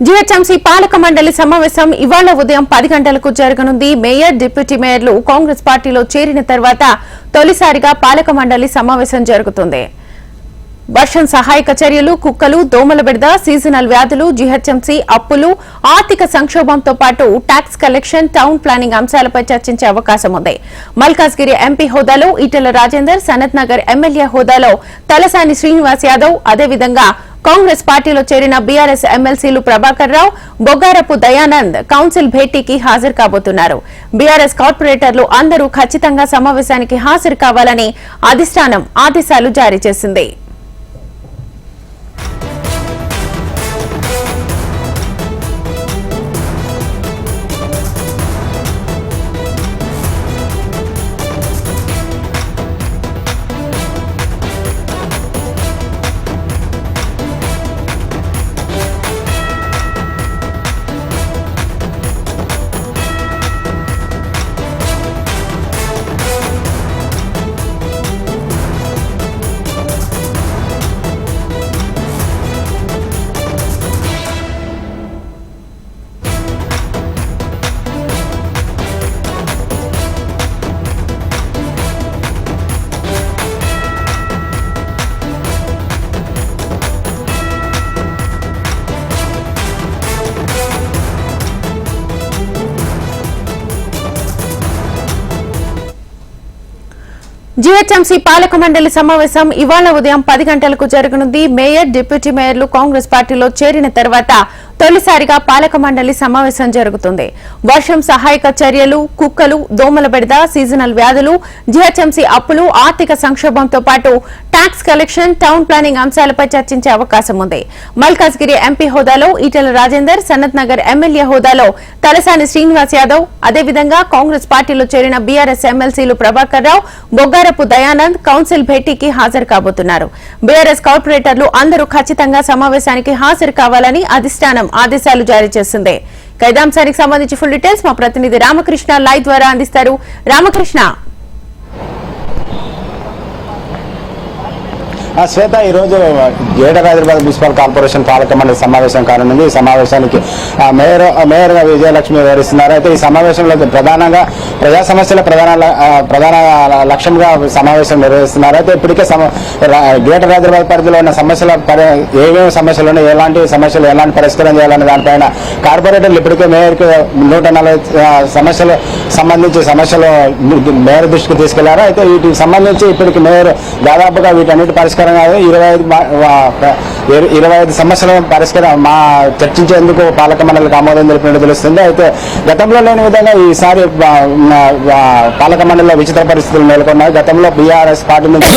GHMC పాలక మండలి సమావేశం ఇవాళ ఉదయం 10 గంటలకు జరగనుంది. మేయర్, డిప్యూటీ మేయర్లు కాంగ్రెస్ పార్టీలో చేరిన తర్వాత తొలిసారిగా పాలక మండలి సమావేశం జరుగుతుంది. వర్షం సహాయక చర్యలు, కుక్కలు, దోమల బెడద, సీజనల్ వ్యాధులు, జీహెచ్ఎంసీ అప్పులు, ఆర్థిక సంక్షోభంతో పాటు ట్యాక్స్ కలెక్షన్, టౌన్ ప్లానింగ్ అంశాలపై చర్చించే అవకాశం ఉంది. మల్కాజ్గిరి ఎంపీ హోదాలో ఈటెల రాజేందర్, సనత్ నగర్ ఎమ్మెల్యే హోదాలో తలసాని శ్రీనివాస్ యాదవ్, అదేవిధంగా కాంగ్రెస్ పార్టీలో చేరిన బీఆర్ఎస్ ఎమ్మెల్సీలు ప్రభాకర్ రావు, బొగ్గారపు దయానంద్ కౌన్సిల్ భేటీకి హాజరు కాబోతున్నారు. బీఆర్ఎస్ కార్పొరేటర్లు అందరూ ఖచ్చితంగా సమావేశానికి హాజరు కావాలని అధిష్టానం ఆదేశాలు జారీ చేసింది. జీహెచ్ఎంసీ పాలక మండలి సమావేశం ఇవాళ ఉదయం 10 గంటలకు జరగనుంది. మేయర్, డిప్యూటీ మేయర్లు కాంగ్రెస్ పార్టీలో చేరిన తర్వాత తొలిసారిగా పాలక మండలి సమావేశం జరుగుతుంది. వర్షం సహాయక చర్యలు, కుక్కలు, దోమల బెడద, సీజనల్ వ్యాధులు, జీహెచ్ఎంసీ అప్పులు, ఆర్థిక సంక్షోభంతో పాటు ట్యాక్స్ కలెక్షన్, టౌన్ ప్లానింగ్ అంశాలపై చర్చించే అవకాశం ఉంది. మల్కాజ్గిరి ఎంపీ హోదాలో ఈటెల రాజేందర్, సనత్ నగర్ ఎమ్మెల్యే హోదాలో తలసాని శ్రీనివాస్ యాదవ్, అదేవిధంగా కాంగ్రెస్ పార్టీలో చేరిన బీఆర్ఎస్ ఎమ్మెల్సీలు ప్రభాకర్ రావు, బొగ్గారపు దయానంద్ కౌన్సిల్ భేటీకి హాజరు కాబోతున్నారు. బీఆర్ఎస్ కార్పొరేటర్లు అందరూ ఖచ్చితంగా సమావేశానికి హాజరు కావాలని అధిష్టానం ఆదేశాలు జారీ చేసింది. ఖైదాంశానికి సంబంధించి ఫుల్ డీటెయిల్స్ మా ప్రతినిధి రామకృష్ణ లైవ్ ద్వారా అందిస్తారు. రామకృష్ణ, శ్వేత, ఈరోజు గ్రేటర్ హైదరాబాద్ మున్సిపల్ కార్పొరేషన్ పాలక మండలి సమావేశం కానుంది. ఈ సమావేశానికి మేయర్గా విజయలక్ష్మి వివరిస్తున్నారు. అయితే ఈ సమావేశంలో ప్రధానంగా ప్రజా సమస్యల ప్రధాన లక్ష్యంగా సమావేశం నిర్వహిస్తున్నారు. అయితే ఇప్పటికే గ్రేటర్ హైదరాబాద్ పరిధిలో ఉన్న సమస్యల ఏమేమి సమస్యలు ఉన్నాయి, ఎలాంటి సమస్యలు ఎలాంటి పరిష్కారం చేయాలనే దానిపైన కార్పొరేటర్లు ఇప్పటికే మేయర్కి 140 సమస్యలు సంబంధించి సమస్యలు మేయర్ దృష్టికి తీసుకెళ్లారు. అయితే వీటికి సంబంధించి ఇప్పటికి మేయర్ దాదాపుగా వీటన్నిటి పరిష్కారం 25 సమస్యలను చర్చించేందుకు పాలక మండలికి ఆమోదం తెలిపినట్టు తెలుస్తుంది. అయితే గతంలో లేని విధంగా ఈసారి పాలక మండలిలో విచిత్ర పరిస్థితులు నెలకొన్నాయి. గతంలో బీఆర్ఎస్ పార్టీ నుంచి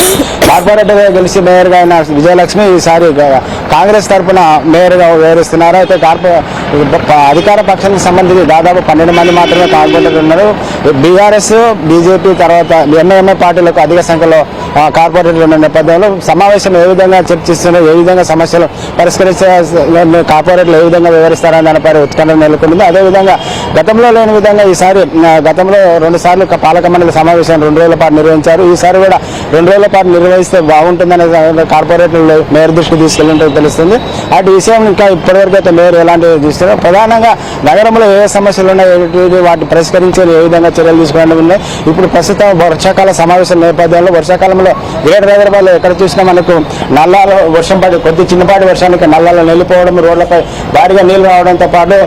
కార్పొరేటర్గా గెలిచి మేయర్గా అయిన విజయలక్ష్మి ఈసారి కాంగ్రెస్ తరఫున మేయర్గా వివరిస్తున్నారు. అయితే అధికార పక్షానికి సంబంధించి దాదాపు 12 మంది మాత్రమే కార్పొరేటర్లు ఉన్నారు. బీఆర్ఎస్, బీజేపీ తర్వాత ఎంఐఎంఐ పార్టీలకు అధిక సంఖ్యలో కార్పొరేటర్లు ఉన్న నేపథ్యంలో సమావేశం ఏ విధంగా చర్చిస్తున్నారు, ఏ విధంగా సమస్యలు పరిష్కరించే కార్పొరేటర్లు ఏ విధంగా వివరిస్తారని దానిపై ఉత్కంఠ నెలకొంది. అదేవిధంగా గతంలో లేని విధంగా ఈసారి గతంలో 2 సార్లు పాలక మండలి సమావేశం 2 రోజుల పాటు నిర్వహించారు. ఈసారి కూడా 2 రోజుల పాటు నిర్వహిస్తే బాగుంటుందనే కార్పొరేటర్లు మేయర్ దృష్టికి తీసుకెళ్ళినట్టు తెలుస్తుంది. అటు విషయం ఇంకా ఇప్పటివరకు అయితే మేయర్ ఎలాంటి చూస్తున్నారు, ప్రధానంగా నగరంలో ఏ సమస్యలు ఉన్నాయి, వాటిని పరిష్కరించే ఏ విధంగా చర్యలు తీసుకోవడం ఉన్నాయి. ఇప్పుడు ప్రస్తుతం వర్షాకాల సమావేశం నేపథ్యంలో వర్షాకాలంలో గ్రేటర్ హైదరాబాద్లో ఎక్కడ చూసినా మనకు నల్లాలో వర్షం పడి కొద్ది చిన్నపాటి వర్షానికి నల్లాలో నిలిపోవడం, రోడ్లపై భారీగా నీళ్లు రావడంతో పాటు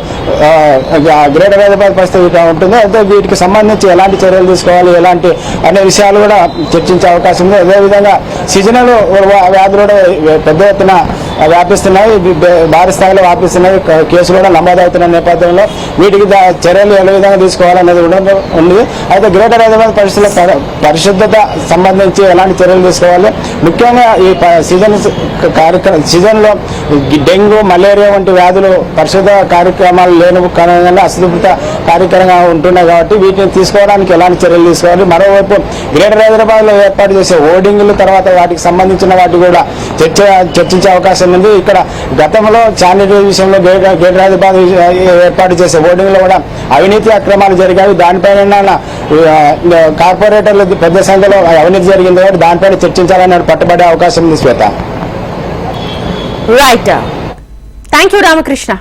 గ్రేటర్ హైదరాబాద్ పరిస్థితి ఉంటుంది. అయితే వీటికి సంబంధించి ఎలాంటి చర్యలు తీసుకోవాలి, ఎలాంటి అనే విషయాలు కూడా చర్చించే అవకాశం ఉంది. అదేవిధంగా సీజనల్ వ్యాధులు కూడా పెద్ద ఎత్తున వ్యాపిస్తున్నాయి, భారీ స్థాయిలో వ్యాపిస్తున్నాయి, కేసులు కూడా నమోదవుతున్న నేపథ్యంలో వీటికి చర్యలు ఏ విధంగా తీసుకోవాలనేది కూడా ఉంది. అయితే గ్రేటర్ హైదరాబాద్ పరిశుద్ధత సంబంధించి ఎలాంటి చర్యలు తీసుకోవాలి, ముఖ్యంగా ఈ సీజన్లో డెంగ్యూ, మలేరియా వంటి వ్యాధులు పరిశుద్ధ కార్యక్రమాలు లేని కారణంగా అశుభ్రత కార్యక్రమంగా ఉంటున్నాయి. కాబట్టి వీటిని తీసుకోవడానికి ఎలాంటి చర్యలు తీసుకోవాలి. మరోవైపు గ్రేటర్ హైదరాబాద్లో ఏర్పాటు చేసే హోర్డింగ్లు తర్వాత వాటికి సంబంధించిన వాటి కూడా చర్చించే అవకాశం ఉంది. ఇక్కడ గతంలో శానిటరీ విషయంలో గ్రేటర్ హైదరాబాద్ ఏర్పాటు చేసే హోర్డింగ్లో కూడా అవినీతి అక్రమాలు జరిగాయి. దానిపైన కార్పొరేటర్లు పెద్ద సంఖ్యలో అవినీతి జరిగింది కాబట్టి దానిపైన చర్చించాలని పట్టుబడే అవకాశం ఉంది. శ్వేత, రైట్, థ్యాంక్ యూ రామకృష్ణ.